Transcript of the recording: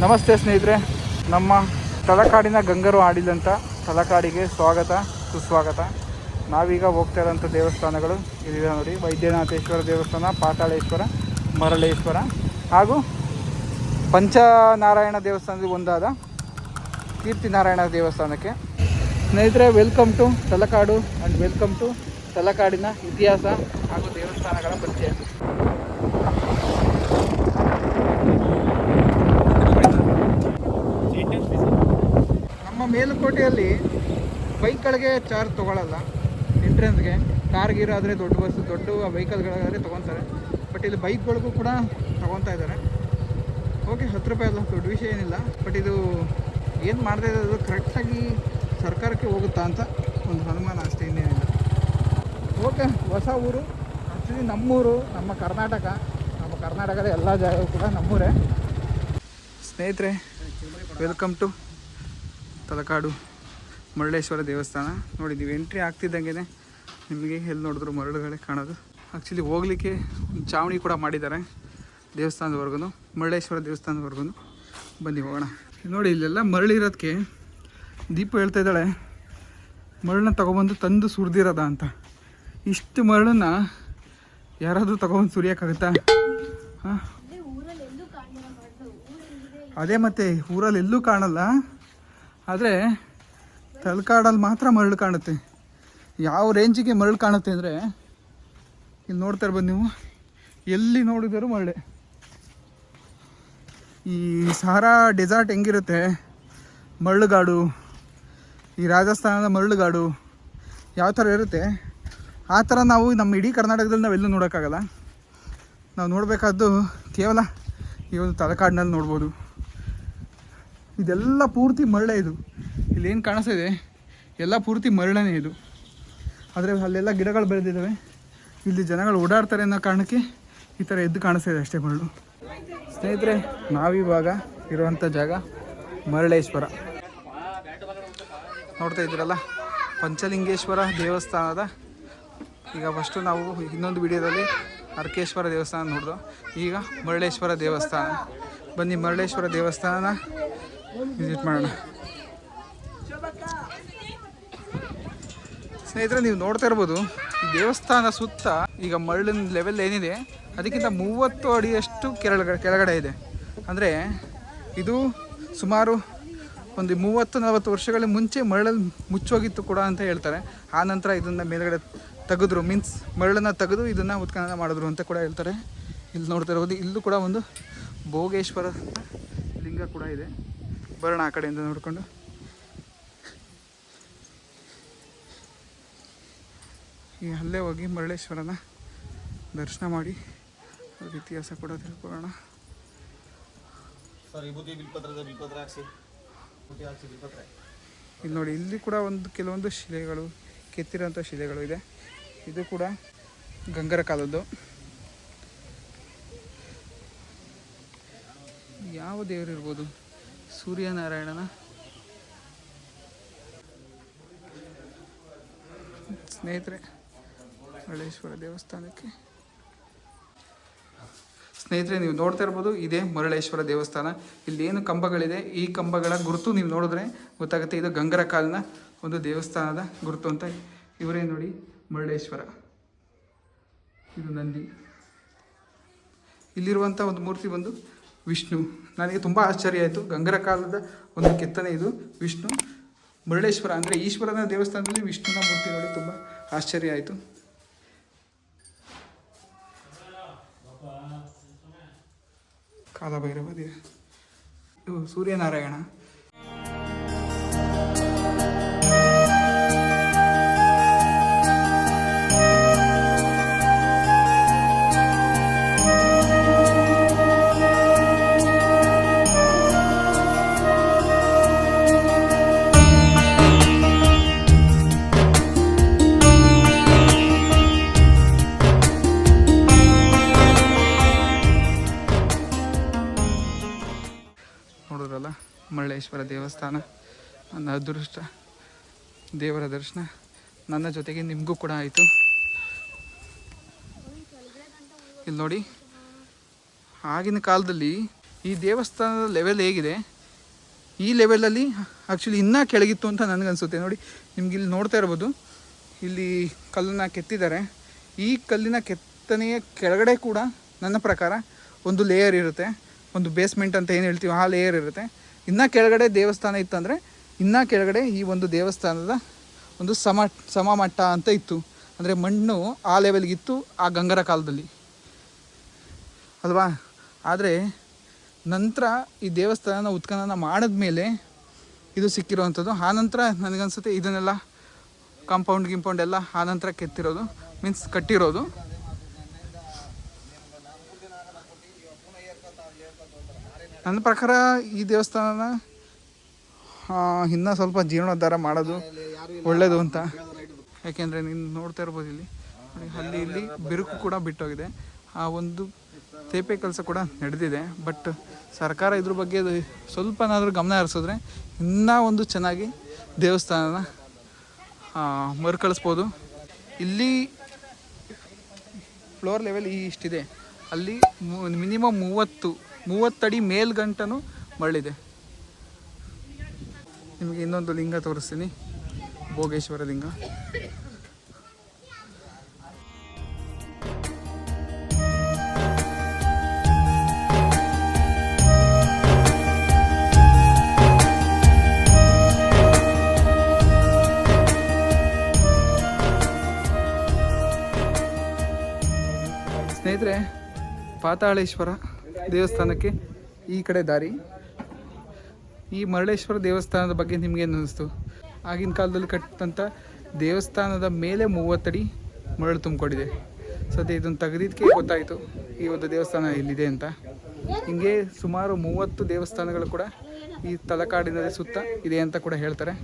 ನಮಸ್ತೆ ಸ್ನೇಹಿತರೆ, ನಮ್ಮ ತಲಕಾಡಿನ ಗಂಗರು ಆಡಿದಂಥ ತಲಕಾಡಿಗೆ ಸ್ವಾಗತ ಸುಸ್ವಾಗತ. ನಾವೀಗ ಹೋಗ್ತಾ ಇರೋಂಥ ದೇವಸ್ಥಾನಗಳು ಇಲ್ಲಿದೆ ನೋಡಿ. ವೈದ್ಯನಾಥೇಶ್ವರ ದೇವಸ್ಥಾನ, ಪಾತಾಳೇಶ್ವರ, ಮರಳೇಶ್ವರ ಹಾಗೂ ಪಂಚನಾರಾಯಣ ದೇವಸ್ಥಾನದಲ್ಲಿ ಒಂದಾದ ಕೀರ್ತಿನಾರಾಯಣ ದೇವಸ್ಥಾನಕ್ಕೆ. ಸ್ನೇಹಿತರೆ, welcome to Talakadu and welcome to ತಲಕಾಡಿನ ಇತಿಹಾಸ ಹಾಗೂ ದೇವಸ್ಥಾನಗಳ ಪರಿಚಯ. ನಮ್ಮ ಮೇಲುಕೋಟೆಯಲ್ಲಿ ಬೈಕ್ಗಳಿಗೆ ಚಾರ್ಜ್ ತೊಗೊಳ್ಳಲ್ಲ. ಎಂಟ್ರೆನ್ಸ್ಗೆ ಕಾರ್ ಗೀರ್ ಆದರೆ ದೊಡ್ಡ ಬಸ್ ದೊಡ್ಡ ವೆಹಿಕಲ್ಗಳಾದರೆ ತೊಗೊತಾರೆ. ಬಟ್ ಇಲ್ಲಿ ಬೈಕ್ಗಳಿಗೂ ಕೂಡ ತೊಗೊತಾ ಇದ್ದಾರೆ. ಓಕೆ, 10 ರೂಪಾಯಿ ಅಲ್ಲ, ದೊಡ್ಡ ವಿಷಯ ಏನಿಲ್ಲ. ಬಟ್ ಇದು ಏನು ಮಾಡ್ತಾ ಇರೋದು ಕರೆಕ್ಟಾಗಿ ಸರ್ಕಾರಕ್ಕೆ ಹೋಗುತ್ತಾ ಅಂತ ಒಂದು ಅನುಮಾನ ಅಷ್ಟೇ, ಇನ್ನೇನಿಲ್ಲ. ಓಕೆ, ಹೊಸ ಊರು ಆ್ಯಕ್ಚುಲಿ ನಮ್ಮೂರು, ನಮ್ಮ ಕರ್ನಾಟಕದ ಎಲ್ಲ ಜಾಗಗಳು ಕೂಡ ನಮ್ಮೂರೇ. ಸ್ನೇಹಿತರೆ, ವೆಲ್ಕಮ್ ಟು ತಲಕಾಡು ಮರಳೇಶ್ವರ ದೇವಸ್ಥಾನ. ನೋಡಿ, ನೀವು ಎಂಟ್ರಿ ಆಗ್ತಿದ್ದಂಗೆ ನಿಮಗೆ ಎಲ್ಲಿ ನೋಡಿದ್ರು ಮರಳುಗಳೇ ಕಾಣೋದು. ಆ್ಯಕ್ಚುಲಿ ಹೋಗ್ಲಿಕ್ಕೆ ಒಂದು ಚಾವಣಿ ಕೂಡ ಮಾಡಿದ್ದಾರೆ ದೇವಸ್ಥಾನದವರೆಗೂ, ಮರಳೇಶ್ವರ ದೇವಸ್ಥಾನದವರೆಗೂ. ಬನ್ನಿ ಹೋಗೋಣ. ನೋಡಿ, ಇಲ್ಲೆಲ್ಲ ಮರಳಿರೋದಕ್ಕೆ ದೀಪ ಹೇಳ್ತಾ ಇದ್ದಾಳೆ, ಮರಳನ್ನ ತೊಗೊಬಂದು ತಂದು ಸುರಿದಿರೋದ ಅಂತ. ಇಷ್ಟು ಮರಳನ್ನ ಯಾರಾದರೂ ತೊಗೊಬಂದು ಸುರಿಯೋಕ್ಕಾಗುತ್ತಾ? ಹಾಂ, ಅದೇ ಮತ್ತೆ ಊರಲ್ಲಿ ಎಲ್ಲೂ ಕಾಣಲ್ಲ. ಆದರೆ ತಲಕಾಡಲ್ಲಿ ಮಾತ್ರ ಮರಳು ಕಾಣುತ್ತೆ. ಯಾವ ರೇಂಜಿಗೆ ಮರಳು ಕಾಣುತ್ತೆ ಅಂದರೆ, ಇಲ್ಲಿ ನೋಡ್ತಾ ಇರ್ಬೋದು ನೀವು, ಎಲ್ಲಿ ನೋಡಿದರೂ ಮರಳೆ. ಈ ಸಹಾರಾ ಡೆಸಾರ್ಟ್ ಹೆಂಗಿರುತ್ತೆ, ಮರಳುಗಾಡು, ಈ ರಾಜಸ್ಥಾನದ ಮರಳುಗಾಡು ಯಾವ ಥರ ಇರುತ್ತೆ, ಆ ಥರ ನಾವು ನಮ್ಮ ಇಡೀ ಕರ್ನಾಟಕದಲ್ಲಿ ನಾವೆಲ್ಲೂ ನೋಡೋಕ್ಕಾಗಲ್ಲ. ನಾವು ನೋಡಬೇಕಾದ್ದು ಕೇವಲ ಈ ಒಂದು ತಲಕಾಡಿನಲ್ಲಿ ನೋಡ್ಬೋದು. ಇದೆಲ್ಲ ಪೂರ್ತಿ ಮರಳೆ. ಇದು ಇಲ್ಲೇನು ಕಾಣಿಸ್ತಾ ಇದೆ ಎಲ್ಲ ಪೂರ್ತಿ ಮರಳೇ ಇದು. ಆದರೆ ಅಲ್ಲೆಲ್ಲ ಗಿಡಗಳು ಬೆಳೆದಿದ್ದಾವೆ. ಇಲ್ಲಿ ಜನಗಳು ಓಡಾಡ್ತಾರೆ ಅನ್ನೋ ಕಾರಣಕ್ಕೆ ಈ ಥರ ಎದ್ದು ಕಾಣಿಸ್ತಾ ಇದೆ ಅಷ್ಟೇ ಮರಳು. ಸ್ನೇಹಿತರೆ, ನಾವಿವಾಗ ಇರುವಂಥ ಜಾಗ ಮರಳೇಶ್ವರ. ನೋಡ್ತಾ ಇದ್ದೀರಲ್ಲ, ಪಂಚಲಿಂಗೇಶ್ವರ ದೇವಸ್ಥಾನದ ಈಗ ಫಸ್ಟು ನಾವು ಇನ್ನೊಂದು ವಿಡಿಯೋದಲ್ಲಿ ಅರ್ಕೇಶ್ವರ ದೇವಸ್ಥಾನ ನೋಡಿದ್ವು. ಈಗ ಮರಳೇಶ್ವರ ದೇವಸ್ಥಾನ. ಬನ್ನಿ ಮರಳೇಶ್ವರ ದೇವಸ್ಥಾನ ವಿಸಿಟ್ ಮಾಡೋಣ. ಸ್ನೇಹಿತರೆ, ನೀವು ನೋಡ್ತಾ ಇರ್ಬೋದು, ಈ ದೇವಸ್ಥಾನ ಸುತ್ತ ಈಗ ಮರಳಿನ ಲೆವೆಲ್ ಏನಿದೆ ಅದಕ್ಕಿಂತ 30 ಅಡಿಯಷ್ಟು ಕೆಳಗಡೆ ಇದೆ. ಅಂದರೆ ಇದು ಸುಮಾರು ಒಂದು 30-40 ವರ್ಷಗಳ ಮುಂಚೆ ಮರಳಲ್ಲಿ ಮುಚ್ಚೋಗಿತ್ತು ಕೂಡ ಅಂತ ಹೇಳ್ತಾರೆ. ಆ ನಂತರ ಇದನ್ನು ಮೇಲ್ಗಡೆ ತೆಗೆದ್ರು, ಮೀನ್ಸ್ ಮರಳನ್ನು ತೆಗೆದು ಇದನ್ನು ಉತ್ಖನನ ಮಾಡಿದ್ರು ಅಂತ ಕೂಡ ಹೇಳ್ತಾರೆ. ಇಲ್ಲಿ ನೋಡ್ತಾ ಇರ್ಬೋದು, ಇಲ್ಲೂ ಕೂಡ ಒಂದು ಭೋಗೇಶ್ವರ ಲಿಂಗ ಕೂಡ ಇದೆ. ಬರೋಣ ಆ ಕಡೆಯಿಂದ ನೋಡಿಕೊಂಡು. ಈಗ ಅಲ್ಲೇ ಹೋಗಿ ಮರಳೇಶ್ವರನ ದರ್ಶನ ಮಾಡಿ ಅದ್ರ ಇತಿಹಾಸ ಕೂಡ ತಿಳ್ಕೊಳ್ಳೋಣ. ಇಲ್ಲಿ ನೋಡಿ, ಇಲ್ಲಿ ಕೂಡ ಕೆಲವೊಂದು ಶಿಲೆಗಳು, ಕೆತ್ತಿರೋಂಥ ಶಿಲೆಗಳು ಇದೆ. ಇದು ಕೂಡ ಗಂಗರ ಕಾಲದ್ದು. ಯಾವ ದೇವರು ಇರ್ಬೋದು? ಸೂರ್ಯನಾರಾಯಣನ. ಸ್ನೇಹಿತರೆ, ಮರಳೇಶ್ವರ ದೇವಸ್ಥಾನಕ್ಕೆ ನೀವು ನೋಡ್ತಾ ಇರ್ಬೋದು, ಇದೇ ಮರಳೇಶ್ವರ ದೇವಸ್ಥಾನ. ಇಲ್ಲೇನು ಕಂಬಗಳಿದೆ, ಈ ಕಂಬಗಳ ಗುರುತು ನೀವು ನೋಡಿದ್ರೆ ಗೊತ್ತಾಗುತ್ತೆ, ಇದು ಗಂಗರ ಕಾಲಿನ ಒಂದು ದೇವಸ್ಥಾನದ ಗುರುತು ಅಂತ. ಇವರೇ ನೋಡಿ ಮರಳೇಶ್ವರ, ಇದು ನಂದಿ. ಇಲ್ಲಿರುವಂಥ ಒಂದು ಮೂರ್ತಿ ಬಂದು ವಿಷ್ಣು. ನನಗೆ ತುಂಬ ಆಶ್ಚರ್ಯ ಆಯಿತು, ಗಂಗರ ಕಾಲದ ಒಂದು ಕೆತ್ತನೆ ಇದು ವಿಷ್ಣು. ಮರಳೇಶ್ವರ ಅಂದರೆ ಈಶ್ವರನ ದೇವಸ್ಥಾನದಲ್ಲಿ ವಿಷ್ಣುನ ಮೂರ್ತಿ ನೋಡಿ ತುಂಬ ಆಶ್ಚರ್ಯ ಆಯಿತು. ಕಾಲಭೈರವ ದೇವ, ಇದು ಸೂರ್ಯನಾರಾಯಣ. ನೋಡಿದ್ರಲ್ಲ, ಮರಳೇಶ್ವರ ದೇವಸ್ಥಾನ. ನನ್ನ ಅದೃಷ್ಟ, ದೇವರ ದರ್ಶನ ನನ್ನ ಜೊತೆಗೆ ನಿಮಗೂ ಕೂಡ ಆಯಿತು. ಇಲ್ಲಿ ನೋಡಿ, ಆಗಿನ ಕಾಲದಲ್ಲಿ ಈ ದೇವಸ್ಥಾನದ ಲೆವೆಲ್ ಹೇಗಿದೆ, ಈ ಲೆವೆಲಲ್ಲಿ ಆ್ಯಕ್ಚುಲಿ ಇನ್ನೂ ಕೆಳಗಿತ್ತು ಅಂತ ನನಗನ್ಸುತ್ತೆ. ನೋಡಿ, ನಿಮ್ಗೆ ಇಲ್ಲಿ ನೋಡ್ತಾ ಇರ್ಬೋದು, ಇಲ್ಲಿ ಕಲ್ಲನ್ನು ಕೆತ್ತಿದ್ದಾರೆ. ಈ ಕಲ್ಲಿನ ಕೆತ್ತನೆಯ ಕೆಳಗಡೆ ಕೂಡ ನನ್ನ ಪ್ರಕಾರ ಒಂದು ಲೇಯರ್ ಇರುತ್ತೆ, ಒಂದು ಬೇಸ್ಮೆಂಟ್ ಅಂತ ಏನು ಹೇಳ್ತೀವಿ ಆ ಲೇಯರ್ ಇರುತ್ತೆ. ಇನ್ನೂ ಕೆಳಗಡೆ ದೇವಸ್ಥಾನ ಇತ್ತಂದರೆ ಇನ್ನೂ ಕೆಳಗಡೆ ಈ ಒಂದು ದೇವಸ್ಥಾನದ ಒಂದು ಸಮಮಟ್ಟ ಅಂತ ಇತ್ತು. ಅಂದರೆ ಮಣ್ಣು ಆ ಲೆವೆಲ್ಗಿತ್ತು ಆ ಗಂಗರ ಕಾಲದಲ್ಲಿ ಅಲ್ವಾ. ಆದರೆ ನಂತರ ಈ ದೇವಸ್ಥಾನ ಉತ್ಖನನ ಮಾಡಿದ್ಮೇಲೆ ಇದು ಸಿಕ್ಕಿರೋವಂಥದ್ದು. ಆನಂತರ ನನಗನ್ಸುತ್ತೆ ಇದನ್ನೆಲ್ಲ ಕಾಂಪೌಂಡ್ ಎಲ್ಲ ಆನಂತರ ಕೆತ್ತಿರೋದು, ಮೀನ್ಸ್ ಕಟ್ಟಿರೋದು. ನನ್ನ ಪ್ರಕಾರ ಈ ದೇವಸ್ಥಾನನ ಇನ್ನೂ ಸ್ವಲ್ಪ ಜೀರ್ಣೋದ್ಧಾರ ಮಾಡೋದು ಒಳ್ಳೆಯದು ಅಂತ. ಯಾಕೆಂದರೆ ನೀನು ನೋಡ್ತಾ ಇರ್ಬೋದು ಇಲ್ಲಿ ಇಲ್ಲಿ ಬಿರುಕು ಕೂಡ ಬಿಟ್ಟೋಗಿದೆ. ಆ ಒಂದು ತೇಪೆ ಕೆಲಸ ಕೂಡ ನಡೆದಿದೆ. ಬಟ್ ಸರ್ಕಾರ ಇದ್ರ ಬಗ್ಗೆ ಸ್ವಲ್ಪನಾದರೂ ಗಮನ ಹರಿಸಿದ್ರೆ ಇನ್ನೂ ಒಂದು ಚೆನ್ನಾಗಿ ದೇವಸ್ಥಾನನ ಮರುಕಳಿಸ್ಬೋದು. ಇಲ್ಲಿ ಫ್ಲೋರ್ ಲೆವೆಲ್ ಇಷ್ಟಿದೆ, ಅಲ್ಲಿ ಮಿನಿಮಮ್ 30 ಅಡಿ ಮೇಲ್ಗಂಟನೂ ಮರಳಿದೆ. ನಿಮಗೆ ಇನ್ನೊಂದು ಲಿಂಗ ತೋರಿಸ್ತೀನಿ, ಭೋಗೇಶ್ವರ ಲಿಂಗ. ಸ್ನೇಹಿತರೆ, ಪಾತಾಳೇಶ್ವರ ದೇವಸ್ಥಾನಕ್ಕೆ ಈ ಕಡೆ ದಾರಿ. ಈ ಮರಳೇಶ್ವರ ದೇವಸ್ಥಾನದ ಬಗ್ಗೆ ನಿಮಗೇನು ಅನ್ನಿಸ್ತು? ಆಗಿನ ಕಾಲದಲ್ಲಿ ಕಟ್ಟಿದಂಥ ದೇವಸ್ಥಾನದ ಮೇಲೆ 30 ಅಡಿ ಮರಳು ತುಂಬಿಕೊಂಡಿದೆ. ಸದ್ಯ ಇದನ್ನು ತೆಗೆದಿದ್ದಕ್ಕೆ ಗೊತ್ತಾಯಿತು ಈ ಒಂದು ದೇವಸ್ಥಾನ ಇಲ್ಲಿದೆ ಅಂತ. ಹಿಂಗೆ ಸುಮಾರು 30 ದೇವಸ್ಥಾನಗಳು ಕೂಡ ಈ ತಲಕಾಡಿನಲ್ಲಿ ಸುತ್ತ ಇದೆ ಅಂತ ಕೂಡ ಹೇಳ್ತಾರೆ.